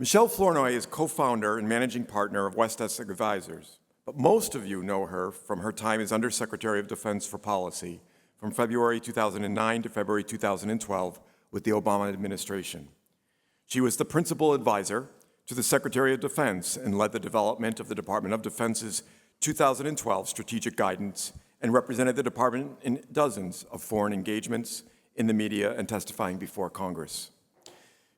Michèle Flournoy is co-founder and managing partner of West Essex Advisors, but most of you know her from her time as Undersecretary of Defense for Policy from February 2009 to February 2012 with the Obama administration. She was the principal advisor to the Secretary of Defense and led the development of the Department of Defense's 2012 strategic guidance and represented the department in dozens of foreign engagements, in the media, and testifying before Congress.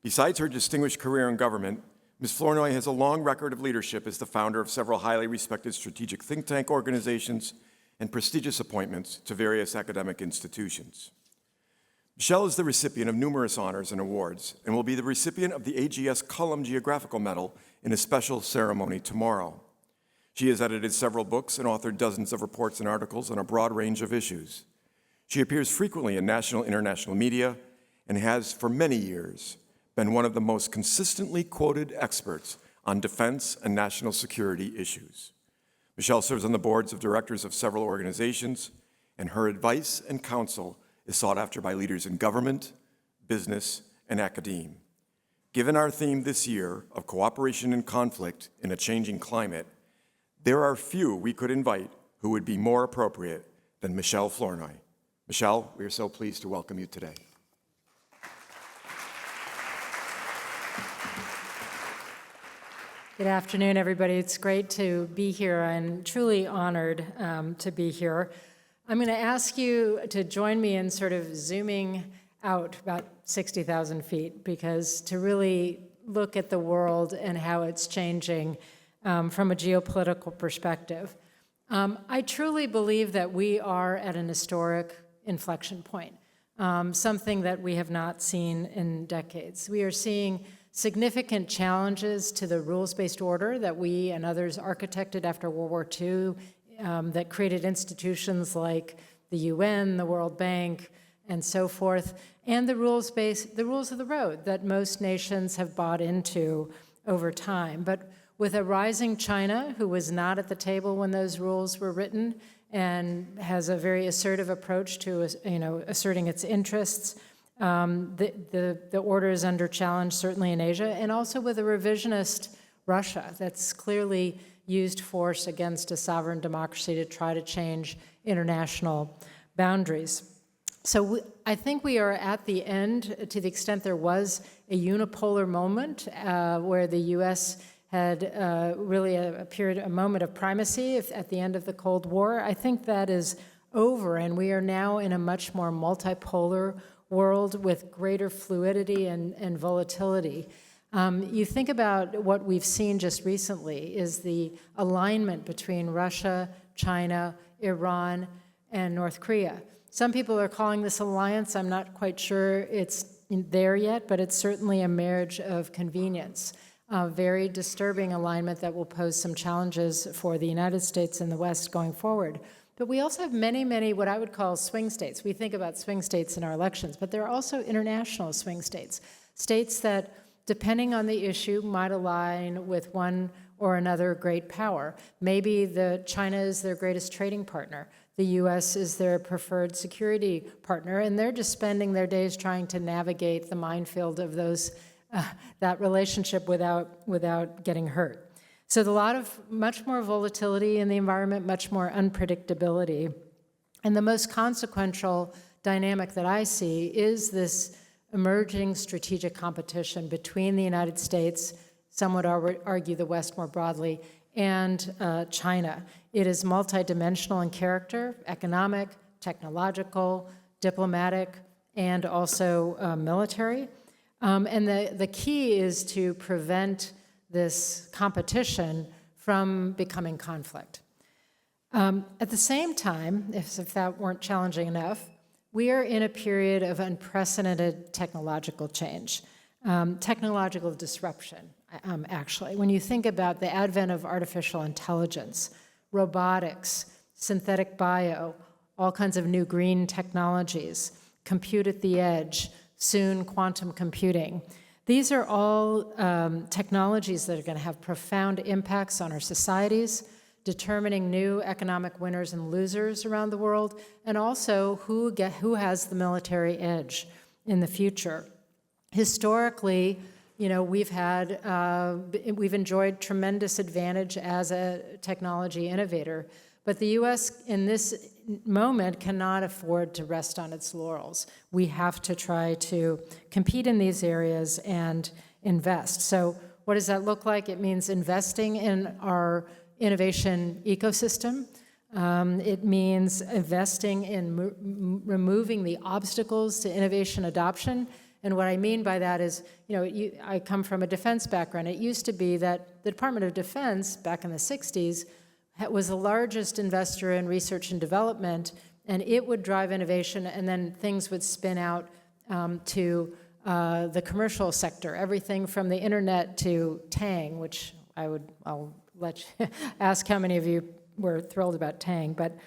Besides her distinguished career in government, Ms. Flournoy has a long record of leadership as the founder of several highly respected strategic think tank organizations and prestigious appointments to various academic institutions. Michèle is the recipient of numerous honors and awards and will be the recipient of the AGS Cullum Geographical Medal in a special ceremony tomorrow. She has edited several books and authored dozens of reports and articles on a broad range of issues. She appears frequently in national and international media and has, for many years, been one of the most consistently quoted experts on defense and national security issues. Michèle serves on the boards of directors of several organizations, and her advice and counsel is sought after by leaders in government, business, and academia. Given our theme this year of cooperation and conflict in a changing climate, there are few we could invite who would be more appropriate than Michèle Flournoy. Michèle, we are so pleased to welcome you today. Good afternoon, everybody. It's great to be here. I'm truly honored to be here. I'm going to ask you to join me in sort of zooming out about 60,000 feet, because to really look at the world and how it's changing from a geopolitical perspective. I truly believe that we are at an historic inflection point, something that we have not seen in decades. We are seeing significant challenges to the rules-based order that we and others architected after World War II that created institutions like the UN, the World Bank, and so forth, and the rules of the road that most nations have bought into over time. But with a rising China, who was not at the table when those rules were written and has a very assertive approach to asserting its interests, the order is under challenge, certainly in Asia, and also with a revisionist Russia that's clearly used force against a sovereign democracy to try to change international boundaries. So I think we are at the end, to the extent there was a unipolar moment where the U.S. had really a moment of primacy at the end of the Cold War. I think that is over, and we are now in a much more multipolar world with greater fluidity and volatility. You think about what we've seen just recently is the alignment between Russia, China, Iran, and North Korea. Some people are calling this alliance. I'm not quite sure it's there yet, but it's certainly a marriage of convenience. A very disturbing alignment that will pose some challenges for the United States and the West going forward. But we also have many, many what I would call swing states. We think about swing states in our elections, but there are also international swing states, states that, depending on the issue, might align with one or another great power. Maybe China is their greatest trading partner. The U.S. is their preferred security partner, and they're just spending their days trying to navigate the minefield of that relationship without getting hurt. So much more volatility in the environment, much more unpredictability. And the most consequential dynamic that I see is this emerging strategic competition between the United States, some would argue the West more broadly, and China. It is multidimensional in character, economic, technological, diplomatic, and also military. And the key is to prevent this competition from becoming conflict. At the same time, if that weren't challenging enough, we are in a period of unprecedented technological change, technological disruption, actually. When you think about the advent of artificial intelligence, robotics, synthetic bio, all kinds of new green technologies, compute at the edge, soon quantum computing. These are all technologies that are going to have profound impacts on our societies, determining new economic winners and losers around the world, and also who has the military edge in the future. Historically, we've enjoyed tremendous advantage as a technology innovator, but the U.S. in this moment cannot afford to rest on its laurels. We have to try to compete in these areas and invest. So what does that look like? It means investing in our innovation ecosystem. It means investing in removing the obstacles to innovation adoption. And what I mean by that is, I come from a defense background. It used to be that the Department of Defense, back in the 60s, was the largest investor in research and development, and it would drive innovation, and then things would spin out to the commercial sector, everything from the internet to Tang, which I'll let you ask how many of you were thrilled about Tang. But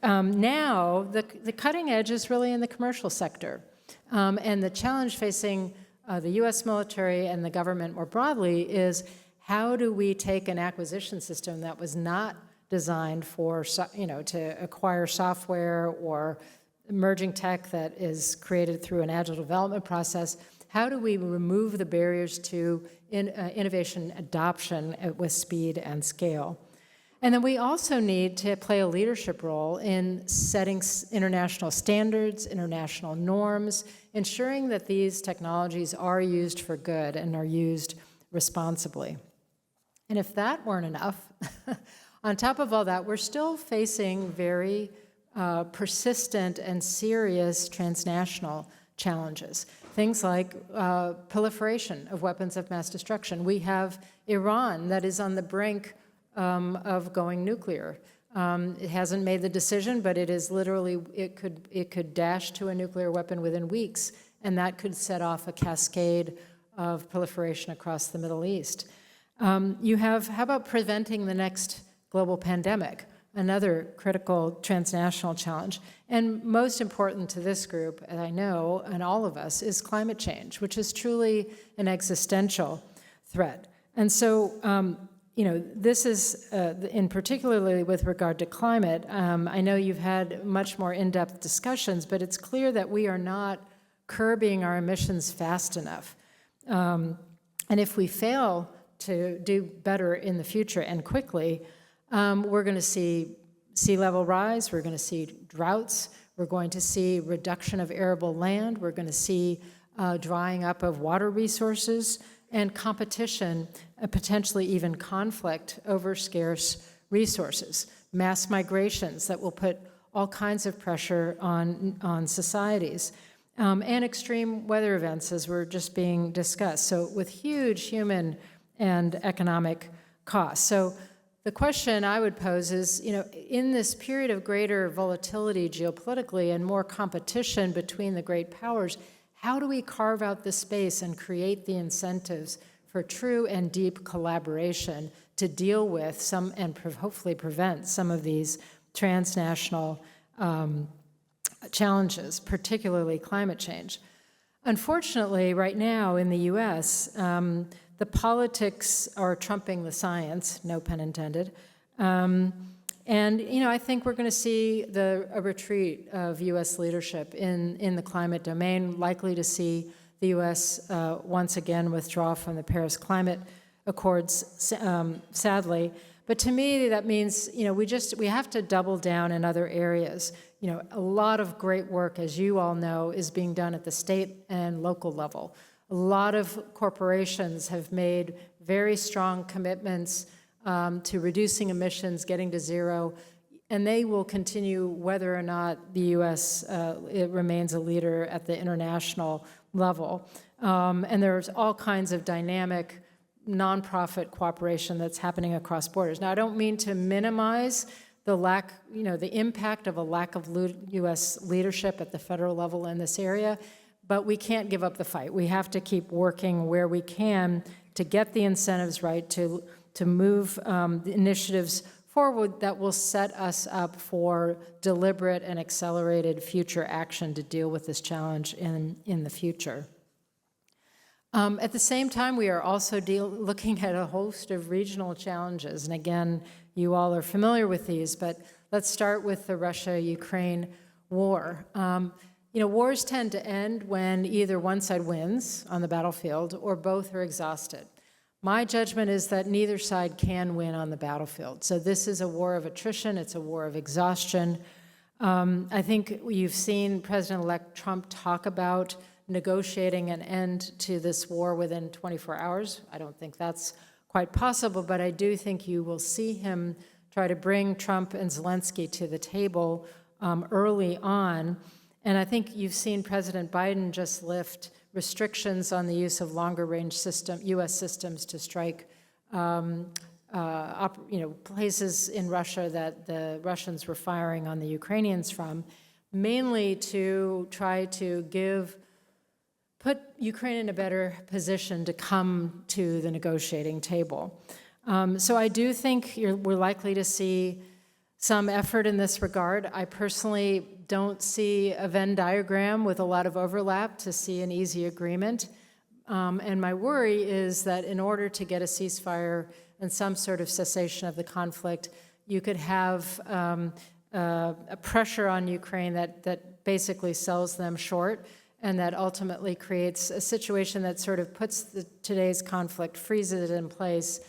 now the cutting edge is really in the commercial sector. And the challenge facing the U.S. military and the government more broadly is, how do we take an acquisition system that was not designed for, to acquire software or emerging tech that is created through an agile development process? How do we remove the barriers to innovation adoption with speed and scale? And then we also need to play a leadership role in setting international standards, international norms, ensuring that these technologies are used for good and are used responsibly. And if that weren't enough, on top of all that, we're still facing very persistent and serious transnational challenges. Things like proliferation of weapons of mass destruction. We have Iran that is on the brink of going nuclear. It hasn't made the decision, but it is literally, it could dash to a nuclear weapon within weeks, and that could set off a cascade of proliferation across the Middle East. How about preventing the next global pandemic? Another critical transnational challenge. And most important to this group, and I know, and all of us, is climate change, which is truly an existential threat. And so, this is, in particularly with regard to climate, I know you've had much more in-depth discussions, but it's clear that we are not curbing our emissions fast enough. And if we fail to do better in the future and quickly, we're going to see sea level rise, we're going to see droughts, we're going to see reduction of arable land, we're going to see drying up of water resources, and competition, potentially even conflict over scarce resources, mass migrations that will put all kinds of pressure on societies, and extreme weather events, as were just being discussed, so with huge human and economic costs. So the question I would pose is, in this period of greater volatility geopolitically and more competition between the great powers, how do we carve out the space and create the incentives for true and deep collaboration to deal with some, and hopefully prevent some of these transnational challenges, particularly climate change? Unfortunately, right now in the U.S., the politics are trumping the science, no pun intended. And I think we're going to see a retreat of U.S. leadership in the climate domain, likely to see the U.S. Once again withdraw from the Paris Climate Accords, sadly. But to me, that means we have to double down in other areas. A lot of great work, as you all know, is being done at the state and local level. A lot of corporations have made very strong commitments to reducing emissions, getting to zero, and they will continue whether or not the U.S. It remains a leader at the international level. And there's all kinds of dynamic nonprofit cooperation that's happening across borders. Now, I don't mean to minimize the the impact of a lack of U.S. leadership at the federal level in this area, but we can't give up the fight. We have to keep working where we can to get the incentives right, to move the initiatives forward that will set us up for deliberate and accelerated future action to deal with this challenge in the future. At the same time, we are also looking at a host of regional challenges. And again, you all are familiar with these, but let's start with the Russia-Ukraine war. Wars tend to end when either one side wins on the battlefield or both are exhausted. My judgment is that neither side can win on the battlefield. So this is a war of attrition, it's a war of exhaustion. I think you've seen President-elect Trump talk about negotiating an end to this war within 24 hours. I don't think that's quite possible, but I do think you will see him try to bring Trump and Zelensky to the table early on. And I think you've seen President Biden just lift restrictions on the use of longer-range U.S. systems to strike places in Russia that the Russians were firing on the Ukrainians from, mainly to try to put Ukraine in a better position to come to the negotiating table. So I do think we're likely to see some effort in this regard. I personally don't see a Venn diagram with a lot of overlap to see an easy agreement. And my worry is that in order to get a ceasefire and some sort of cessation of the conflict, you could have a pressure on Ukraine that basically sells them short, and that ultimately creates a situation that sort of puts today's conflict, freezes it in place,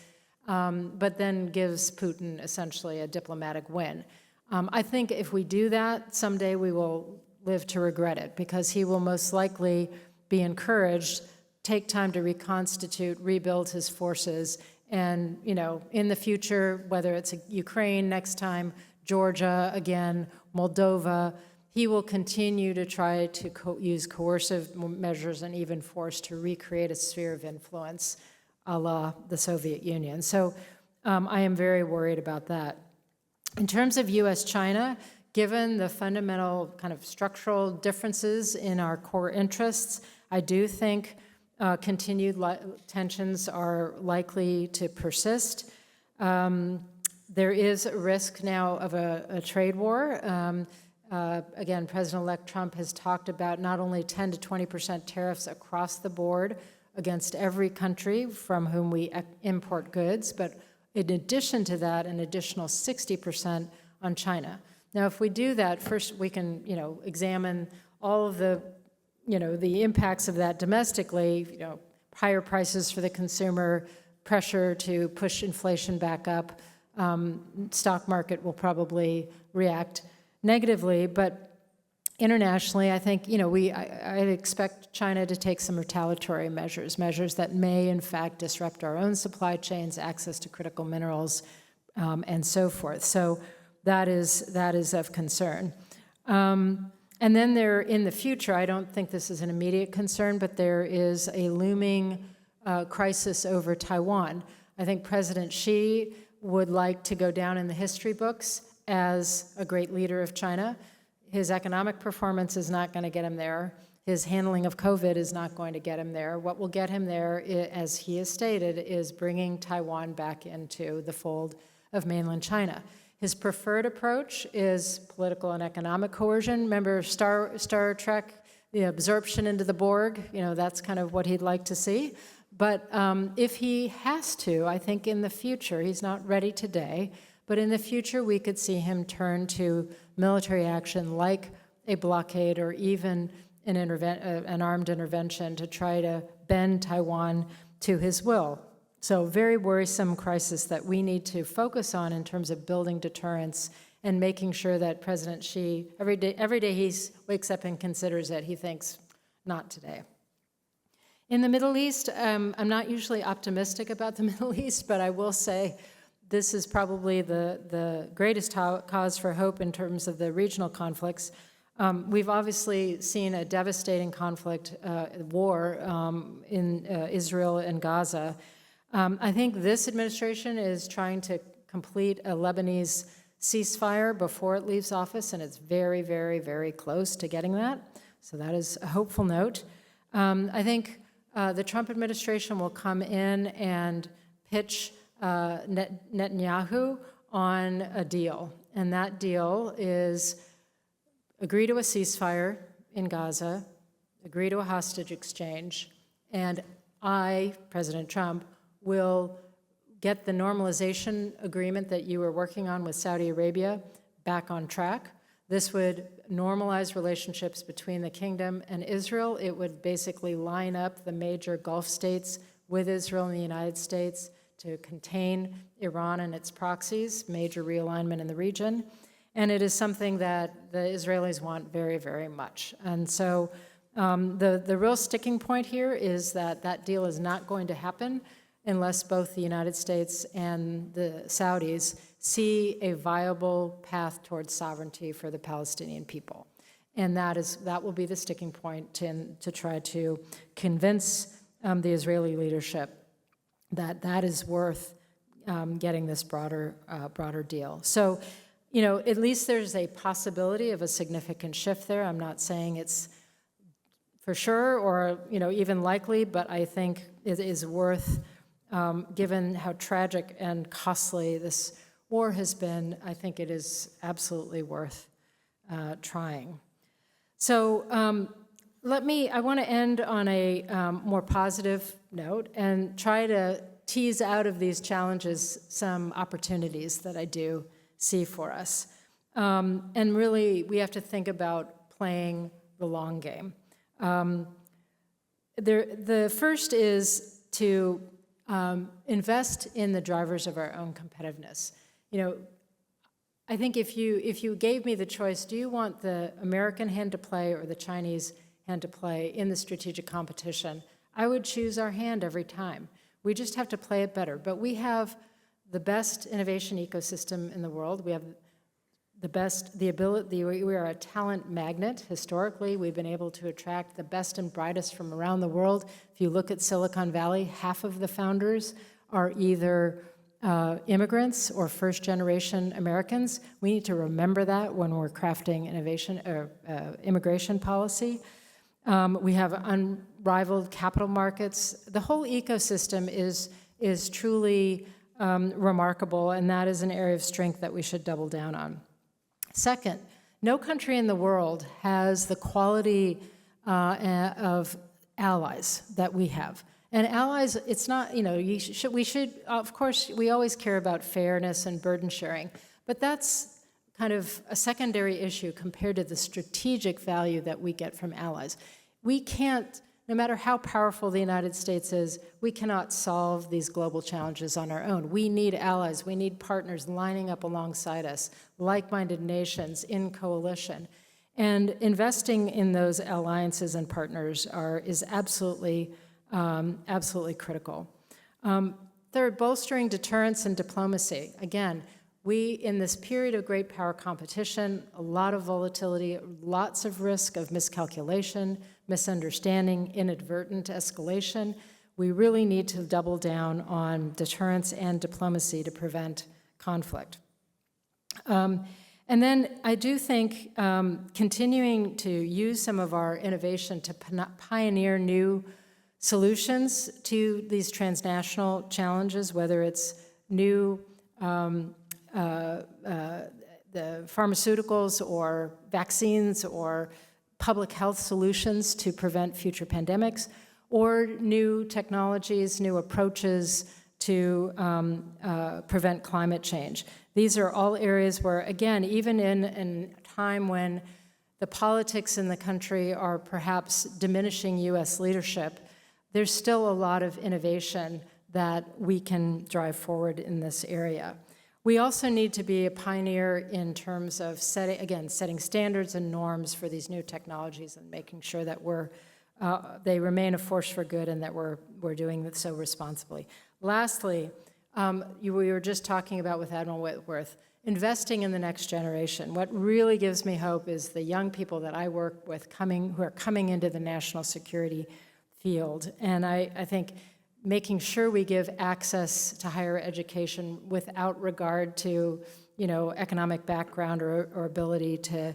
but then gives Putin essentially a diplomatic win. I think if we do that, someday we will live to regret it, because he will most likely be encouraged, take time to reconstitute, rebuild his forces, and in the future, whether it's Ukraine next time, Georgia again, Moldova, he will continue to try to use coercive measures and even force to recreate a sphere of influence a la the Soviet Union. So I am very worried about that. In terms of U.S.-China, given the fundamental kind of structural differences in our core interests, I do think continued tensions are likely to persist. There is a risk now of a trade war. Again, President-elect Trump has talked about not only 10 to 20% tariffs across the board against every country from whom we import goods, but in addition to that, an additional 60% on China. Now, if we do that, first we can, examine all of the impacts of that domestically, higher prices for the consumer, pressure to push inflation back up. Stock market will probably react negatively, but internationally, I think, I expect China to take some retaliatory measures that may, in fact, disrupt our own supply chains, access to critical minerals, and so forth. So that is of concern. And then in the future, I don't think this is an immediate concern, but there is a looming crisis over Taiwan. I think President Xi would like to go down in the history books as a great leader of China. His economic performance is not going to get him there. His handling of COVID is not going to get him there. What will get him there, as he has stated, is bringing Taiwan back into the fold of mainland China. His preferred approach is political and economic coercion. Remember Star Trek, the absorption into the Borg? That's kind of what he'd like to see. But if he has to, I think in the future, he's not ready today, but in the future we could see him turn to military action like a blockade or even an armed intervention to try to bend Taiwan to his will. So very worrisome crisis that we need to focus on in terms of building deterrence and making sure that President Xi, every day he wakes up and considers it, he thinks, not today. In the Middle East, I'm not usually optimistic about the Middle East, but I will say this is probably the greatest cause for hope in terms of the regional conflicts. We've obviously seen a devastating conflict, war in Israel and Gaza. I think this administration is trying to complete a Lebanese ceasefire before it leaves office, and it's very, very, very close to getting that. So that is a hopeful note. I think the Trump administration will come in and pitch Netanyahu on a deal, and that deal is agree to a ceasefire in Gaza, agree to a hostage exchange, and I, President Trump, will get the normalization agreement that you were working on with Saudi Arabia back on track. This would normalize relationships between the kingdom and Israel. It would basically line up the major Gulf states with Israel and the United States to contain Iran and its proxies, major realignment in the region. And it is something that the Israelis want very, very much. And so the real sticking point here is that that deal is not going to happen unless both the United States and the Saudis see a viable path towards sovereignty for the Palestinian people. And that will be the sticking point to try to convince the Israeli leadership that that is worth getting this broader deal. So, at least there's a possibility of a significant shift there. I'm not saying it's for sure or, even likely, but I think it is worth, given how tragic and costly this war has been, I think it is absolutely worth trying. So I want to end on a more positive note and try to tease out of these challenges some opportunities that I do see for us. And really, we have to think about playing the long game. The first is to invest in the drivers of our own competitiveness. I think if you gave me the choice, do you want the American hand to play or the Chinese hand to play in the strategic competition, I would choose our hand every time. We just have to play it better. But we have the best innovation ecosystem in the world. We have the ability, we are a talent magnet. Historically, we've been able to attract the best and brightest from around the world. If you look at Silicon Valley, half of the founders are either immigrants or first-generation Americans. We need to remember that when we're crafting immigration policy. We have unrivaled capital markets. The whole ecosystem is truly remarkable, and that is an area of strength that we should double down on. Second, no country in the world has the quality of allies that we have. And allies, it's not, we should, of course, we always care about fairness and burden sharing, but that's kind of a secondary issue compared to the strategic value that we get from allies. We can't, no matter how powerful the United States is, we cannot solve these global challenges on our own. We need allies, we need partners lining up alongside us, like-minded nations in coalition. And investing in those alliances and partners is absolutely critical. Third, bolstering deterrence and diplomacy. Again, in this period of great power competition, a lot of volatility, lots of risk of miscalculation, misunderstanding, inadvertent escalation, we really need to double down on deterrence and diplomacy to prevent conflict. And then I do think continuing to use some of our innovation to pioneer new solutions to these transnational challenges, whether it's new the pharmaceuticals or vaccines or public health solutions to prevent future pandemics, or new technologies, new approaches to prevent climate change. These are all areas where, again, even in a time when the politics in the country are perhaps diminishing U.S. leadership, there's still a lot of innovation that we can drive forward in this area. We also need to be a pioneer in terms of setting standards and norms for these new technologies and making sure that they remain a force for good and that we're doing it so responsibly. Lastly, we were just talking about with Admiral Whitworth, investing in the next generation. What really gives me hope is the young people that I work with who are coming into the national security field. And I think making sure we give access to higher education without regard to, economic background or ability to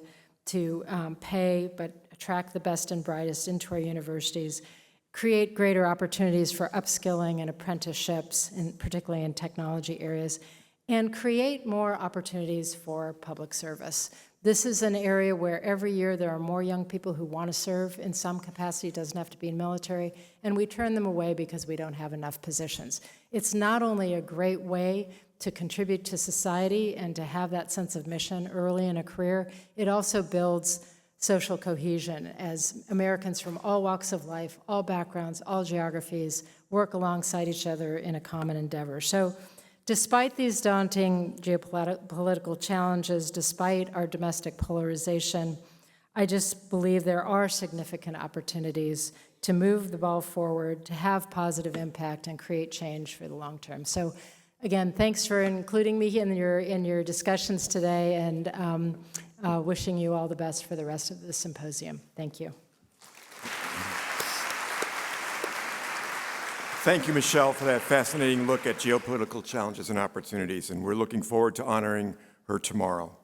pay, but attract the best and brightest into our universities, create greater opportunities for upskilling and apprenticeships, particularly in technology areas, and create more opportunities for public service. This is an area where every year there are more young people who want to serve in some capacity, it doesn't have to be in military, and we turn them away because we don't have enough positions. It's not only a great way to contribute to society and to have that sense of mission early in a career, it also builds social cohesion as Americans from all walks of life, all backgrounds, all geographies work alongside each other in a common endeavor. So despite these daunting geopolitical challenges, despite our domestic polarization, I just believe there are significant opportunities to move the ball forward, to have positive impact and create change for the long term. So again, thanks for including me in your discussions today, and wishing you all the best for the rest of the symposium. Thank you. Thank you, Michèle, for that fascinating look at geopolitical challenges and opportunities, and we're looking forward to honoring her tomorrow.